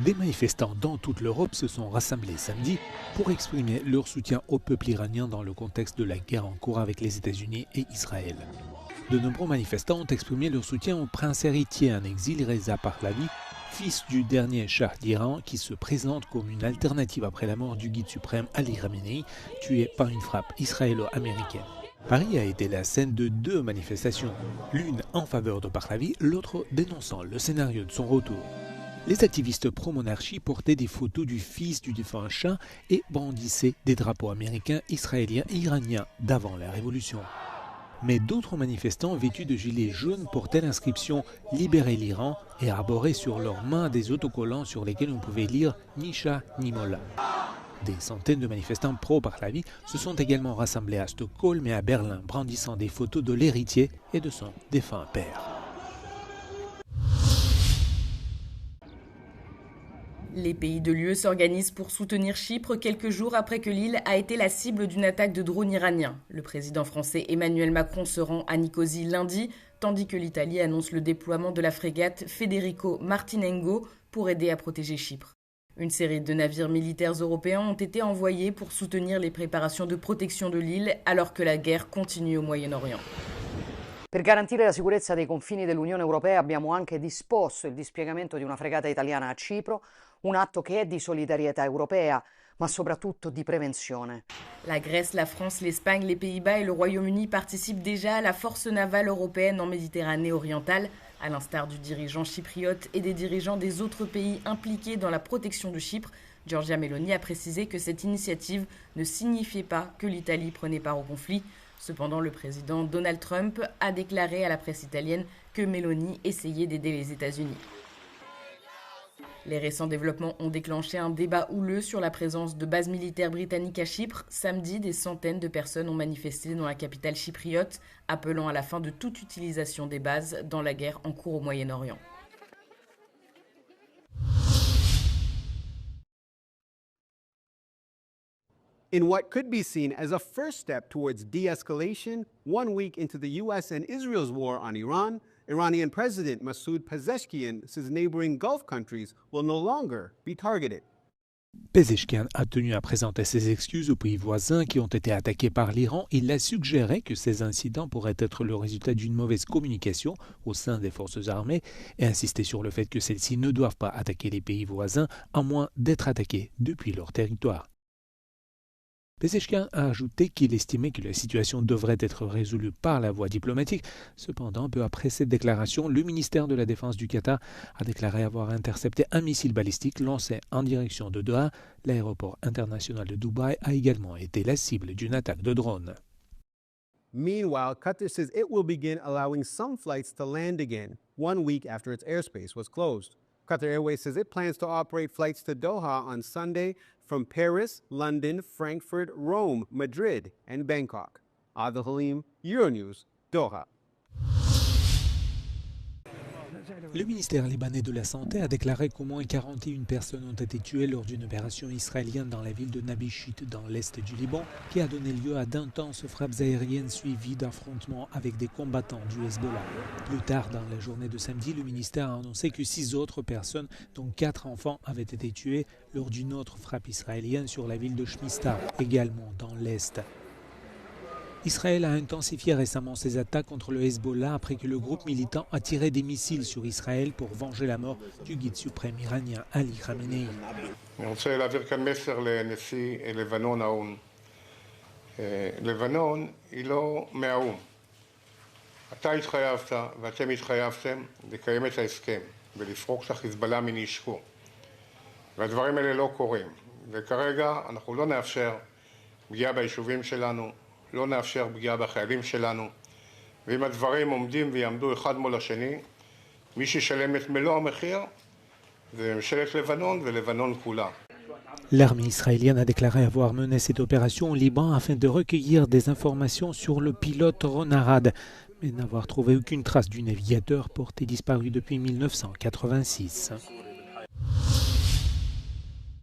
Des manifestants dans toute l'Europe se sont rassemblés samedi pour exprimer leur soutien au peuple iranien dans le contexte de la guerre en cours avec les États-Unis et Israël. De nombreux manifestants ont exprimé leur soutien au prince héritier en exil Reza Pahlavi, fils du dernier Shah d'Iran qui se présente comme une alternative après la mort du guide suprême Ali Khamenei, tué par une frappe israélo-américaine. Paris a été la scène de deux manifestations, l'une en faveur de Pahlavi, l'autre dénonçant le scénario de son retour. Les activistes pro-monarchie portaient des photos du fils du défunt Shah et brandissaient des drapeaux américains, israéliens et iraniens d'avant la Révolution. Mais d'autres manifestants vêtus de gilets jaunes portaient l'inscription « Libérez l'Iran » et arboraient sur leurs mains des autocollants sur lesquels on pouvait lire « Ni Shah ni Mollah ». Des centaines de manifestants pro-Pahlavi se sont également rassemblés à Stockholm et à Berlin, brandissant des photos de l'héritier et de son défunt père. Les pays de l'UE s'organisent pour soutenir Chypre quelques jours après que l'île a été la cible d'une attaque de drones iraniens. Le président français Emmanuel Macron se rend à Nicosie lundi, tandis que l'Italie annonce le déploiement de la frégate Federico Martinengo pour aider à protéger Chypre. Une série de navires militaires européens ont été envoyés pour soutenir les préparations de protection de l'île alors que la guerre continue au Moyen-Orient. Per garantire la sicurezza dei confini dell'Unione Europea abbiamo anche disposto il dispiegamento di una fregata italiana a Cipro, un atto che è di solidarietà europea, ma soprattutto di prevenzione. La Grèce, la France, l'Espagne, les Pays-Bas et le Royaume-Uni participent déjà à la force navale européenne en Méditerranée orientale, à l'instar du dirigeant chypriote et des dirigeants des autres pays impliqués dans la protection de Chypre. Giorgia Meloni a précisé que cette initiative ne signifiait pas que l'Italie prenait part au conflit. Cependant, le président Donald Trump a déclaré à la presse italienne que Meloni essayait d'aider les États-Unis. Les récents développements ont déclenché un débat houleux sur la présence de bases militaires britanniques à Chypre. Samedi, des centaines de personnes ont manifesté dans la capitale chypriote, appelant à la fin de toute utilisation des bases dans la guerre en cours au Moyen-Orient. In what could be seen as a first step towards de-escalation, 1 week into the U.S. and Israel's war on Iran, Iranian President Masoud Pezeshkian says neighboring Gulf countries will no longer be targeted. Pezeshkian a tenu à présenter ses excuses aux pays voisins qui ont été attaqués par l'Iran. Il a suggéré que ces incidents pourraient être le résultat d'une mauvaise communication au sein des forces armées et insisté sur le fait que celles-ci ne doivent pas attaquer les pays voisins à moins d'être attaquées depuis leur territoire. Pezeshkian a ajouté qu'il estimait que la situation devrait être résolue par la voie diplomatique. Cependant, peu après cette déclaration, le ministère de la Défense du Qatar a déclaré avoir intercepté un missile balistique lancé en direction de Doha. L'aéroport international de Dubaï a également été la cible d'une attaque de drone. Meanwhile, Qatar says it will begin allowing some flights to land again 1 week after its airspace was closed. Qatar Airways says it plans to operate flights to Doha on Sunday from Paris, London, Frankfurt, Rome, Madrid, and Bangkok. Adil Halim, Euronews, Doha. Le ministère libanais de la Santé a déclaré qu'au moins 41 personnes ont été tuées lors d'une opération israélienne dans la ville de Nabishit, dans l'est du Liban, qui a donné lieu à d'intenses frappes aériennes suivies d'affrontements avec des combattants du Hezbollah. Plus tard dans la journée de samedi, le ministère a annoncé que 6 autres personnes, dont 4 enfants, avaient été tuées lors d'une autre frappe israélienne sur la ville de Shmista, également dans l'est. Israël a intensifié récemment ses attaques contre le Hezbollah après que le groupe militant a tiré des missiles sur Israël pour venger la mort du guide suprême iranien Ali Khamenei. אני רוצה להעביר כאן מסר לנשיא לבנון האו"ם. לבנון היא לא מהאו"ם. אתה התחייבת ואתם התחייבתם לקיים את ההסכם ולפרוק את החיזבאללה מנשקו. והדברים האלה לא קורים. וכרגע אנחנו לא נאפשר פגיעה ביישובים שלנו. לא נאפשר פגיעה בחיילים שלנו, ואם הדברים עומדים ויעמדו אחד מול השני, מי שישלם את מלוא המחיר זה ממשלת לבנון ולבנון כולה. L'armée israélienne a déclaré avoir mené cette opération au Liban afin de recueillir des informations sur le pilote Ron Arad, mais n'avoir trouvé aucune trace du navigateur porté disparu depuis 1986.